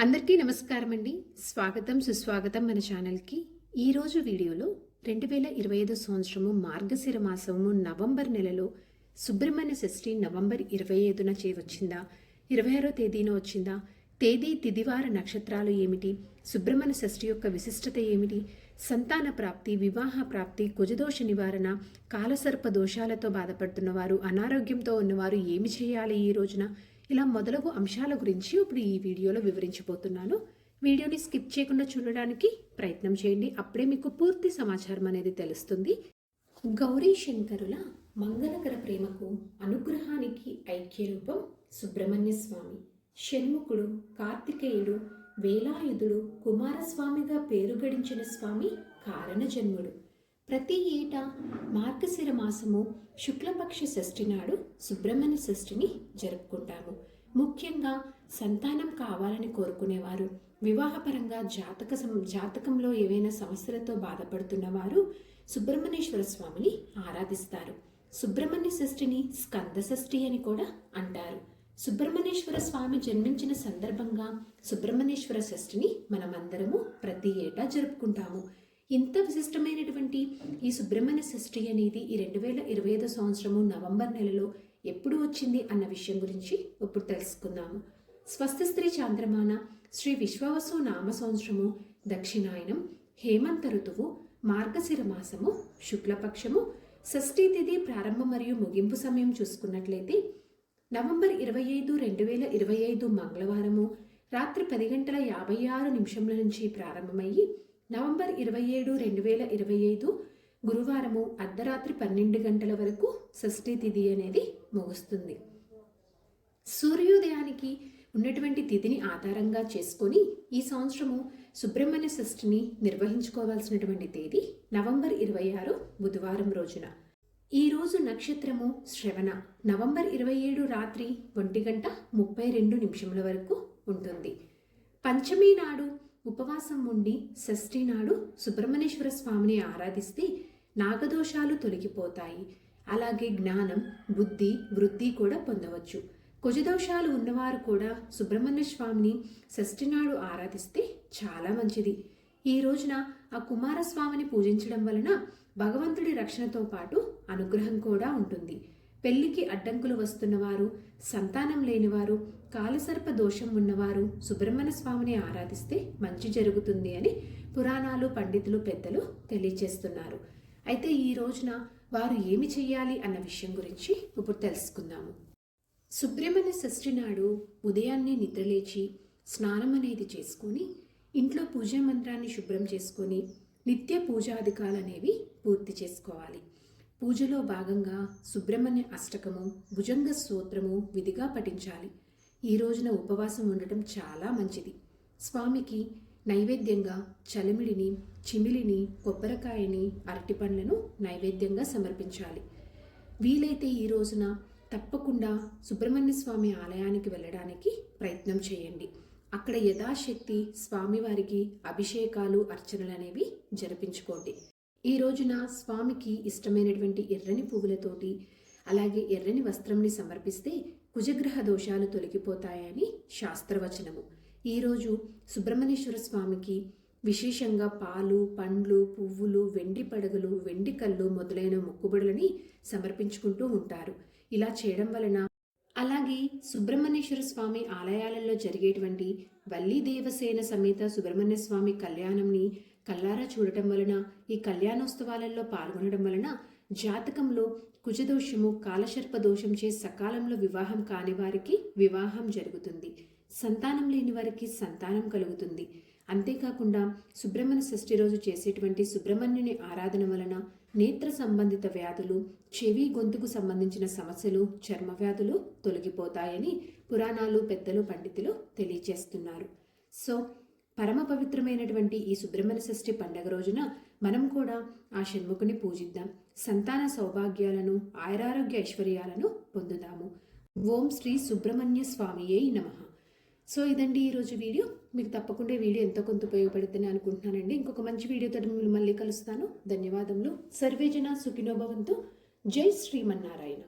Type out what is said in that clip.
అందరికీ నమస్కారం అండి. స్వాగతం సుస్వాగతం మన ఛానల్కి. ఈరోజు వీడియోలో 2025 సంవత్సరము మార్గశిర మాసము నవంబర్ నెలలో సుబ్రహ్మణ్య షష్ఠి నవంబర్ 25న వచ్చిందా, 26వ తేదీన వచ్చిందా, తేదీ తిదివార నక్షత్రాలు ఏమిటి, సుబ్రహ్మణ్య షష్ఠి యొక్క విశిష్టత ఏమిటి, సంతాన ప్రాప్తి, వివాహ ప్రాప్తి, కుజదోష నివారణ, కాలసర్ప దోషాలతో బాధపడుతున్న వారు, అనారోగ్యంతో ఉన్నవారు ఏమి చేయాలి ఈ రోజున, ఇలా మొదలగు అంశాల గురించి ఇప్పుడు ఈ వీడియోలో వివరించబోతున్నాను. వీడియోని స్కిప్ చేయకుండా చూడడానికి ప్రయత్నం చేయండి. అప్పుడే మీకు పూర్తి సమాచారం అనేది తెలుస్తుంది. గౌరీ శంకరుల మంగళకర ప్రేమకు అనుగ్రహానికి ఐక్య రూపం సుబ్రహ్మణ్య స్వామి. షణ్ముఖుడు, కార్తికేయుడు, వేలాయుధుడు, కుమారస్వామిగా పేరు గడించిన స్వామి కారణజన్ముడు. ప్రతి ఏటా మార్గశిర మాసము శుక్లపక్ష షష్ఠి నాడు సుబ్రహ్మణ్య షష్ఠిని జరుపుకుంటాము. ముఖ్యంగా సంతానం కావాలని కోరుకునేవారు, వివాహపరంగా జాతకంలో ఏవైనా సమస్యలతో బాధపడుతున్న వారు సుబ్రహ్మణ్యేశ్వర స్వామిని ఆరాధిస్తారు. సుబ్రహ్మణ్య షష్ఠిని స్కంద షష్ఠి అని కూడా అంటారు. సుబ్రహ్మణ్యేశ్వర స్వామి జన్మించిన సందర్భంగా సుబ్రహ్మణ్యేశ్వర షష్ఠిని మనమందరము ప్రతి ఏటా జరుపుకుంటాము. ఇంత విశిష్టమైనటువంటి ఈ సుబ్రహ్మణ్య షష్ఠి అనేది ఈ 2025 సంవత్సరము నవంబర్ నెలలో ఎప్పుడు వచ్చింది అన్న విషయం గురించి ఇప్పుడు తెలుసుకుందాము. స్వస్తి స్త్రీ చాంద్రమాన శ్రీ విశ్వావసు నామ సంవత్సరము దక్షిణాయనం హేమంత ఋతువు మార్గశిర మాసము శుక్లపక్షము షష్ఠీ తిథి ప్రారంభ మరియు ముగింపు సమయం చూసుకున్నట్లయితే నవంబర్ 25, 2025 మంగళవారము రాత్రి 10:56 నుంచి ప్రారంభమయ్యి నవంబర్ 27, 2025 గురువారము అర్ధరాత్రి 12 గంటల వరకు షష్ఠీ తిథి అనేది ముగుస్తుంది. సూర్యోదయానికి ఉన్నటువంటి తిథిని ఆధారంగా చేసుకొని ఈ సంవత్సరము సుబ్రహ్మణ్య షష్ఠిని నిర్వహించుకోవాల్సినటువంటి తేదీ నవంబర్ 26 బుధవారం రోజున. ఈ రోజు నక్షత్రము శ్రవణ. నవంబర్ 27 రాత్రి 1:32 వరకు ఉంటుంది. పంచమి నాడు ఉపవాసం ఉండి షష్ఠి నాడు సుబ్రహ్మణ్యేశ్వర స్వామిని ఆరాధిస్తే నాగదోషాలు తొలగిపోతాయి. అలాగే జ్ఞానం, బుద్ధి, వృద్ధి కూడా పొందవచ్చు. కుజదోషాలు ఉన్నవారు కూడా సుబ్రహ్మణ్య స్వామిని షష్ఠి నాడు ఆరాధిస్తే చాలా మంచిది. ఈ రోజున ఆ కుమారస్వామిని పూజించడం వలన భగవంతుడి రక్షణతో పాటు అనుగ్రహం కూడా ఉంటుంది. పెళ్లికి అడ్డంకులు వస్తున్నవారు, సంతానం లేనివారు, కాలసర్ప దోషం ఉన్నవారు సుబ్రహ్మణ్య స్వామిని ఆరాధిస్తే మంచి జరుగుతుంది అని పురాణాలు, పండితులు, పెద్దలు తెలియజేస్తున్నారు. అయితే ఈ రోజున వారు ఏమి చెయ్యాలి అన్న విషయం గురించి ఇప్పుడు తెలుసుకుందాము. సుబ్రహ్మణ్య షష్ఠి నాడు ఉదయాన్నే నిద్రలేచి స్నానం అనేది చేసుకొని ఇంట్లో పూజా మంత్రాన్ని శుభ్రం చేసుకొని నిత్య పూజాధికాలు అనేవి పూర్తి చేసుకోవాలి. పూజలో భాగంగా సుబ్రహ్మణ్య అష్టకము, భుజంగ స్తోత్రము విధిగా పఠించాలి. ఈ రోజున ఉపవాసం ఉండటం చాలా మంచిది. స్వామికి నైవేద్యంగా చలిమిడిని, చిమిలిని, కొబ్బరికాయని, అరటిపండ్లను నైవేద్యంగా సమర్పించాలి. వీలైతే ఈ రోజున తప్పకుండా సుబ్రహ్మణ్య స్వామి ఆలయానికి వెళ్ళడానికి ప్రయత్నం చేయండి. అక్కడ యథాశక్తి స్వామివారికి అభిషేకాలు, అర్చనలు అనేవి జరిపించుకోండి. ఈ రోజున స్వామికి ఇష్టమైనటువంటి ఎర్రని పువ్వులతోటి అలాగే ఎర్రని వస్త్రంని సమర్పిస్తే కుజగ్రహ దోషాలు తొలగిపోతాయని శాస్త్రవచనము. ఈరోజు సుబ్రహ్మణ్యేశ్వర స్వామికి విశేషంగా పాలు, పండ్లు, పువ్వులు, వెండి పడగలు, వెండి కళ్ళు మొదలైన మొక్కుబడులని సమర్పించుకుంటూ ఉంటారు. ఇలా చేయడం వలన అలాగే సుబ్రహ్మణ్యేశ్వర స్వామి ఆలయాలలో జరిగేటువంటి వల్లీ దేవసేన సమేత సుబ్రహ్మణ్య స్వామి కళ్యాణంని కల్లారా చూడటం వలన, ఈ కళ్యాణోత్సవాలలో పాల్గొనడం వలన జాతకంలో కుజదోషము, కాలసర్ప దోషం చే సకాలంలో వివాహం కాని వారికి వివాహం జరుగుతుంది. సంతానం లేని వారికి సంతానం కలుగుతుంది. అంతేకాకుండా సుబ్రహ్మణ్య షష్ఠి రోజు చేసేటువంటి సుబ్రహ్మణ్యుని ఆరాధన వలన నేత్ర సంబంధిత వ్యాధులు, చెవి, గొంతుకు సంబంధించిన సమస్యలు, చర్మ వ్యాధులు తొలగిపోతాయని పురాణాలు, పెద్దలు, పండితులు తెలియజేస్తున్నారు. సో పరమ పవిత్రమైనటువంటి ఈ సుబ్రహ్మణ్య షష్ఠి పండగ రోజున మనం కూడా ఆ షణ్ముఖుని పూజిద్దాం. సంతాన సౌభాగ్యాలను, ఆయురారోగ్య ఐశ్వర్యాలను పొందుదాము. ఓం శ్రీ సుబ్రహ్మణ్య స్వామియే నమః. సో ఇదండి ఈరోజు వీడియో. మీకు తప్పకుండా వీడియో ఎంతో కొంత ఉపయోగపడుతుందని అనుకుంటున్నానండి. ఇంకొక మంచి వీడియోతో మిమ్మల్ని మళ్ళీ కలుస్తాను. ధన్యవాదములు. సర్వేజన సుఖినో భవంతు. జై శ్రీమన్నారాయణ.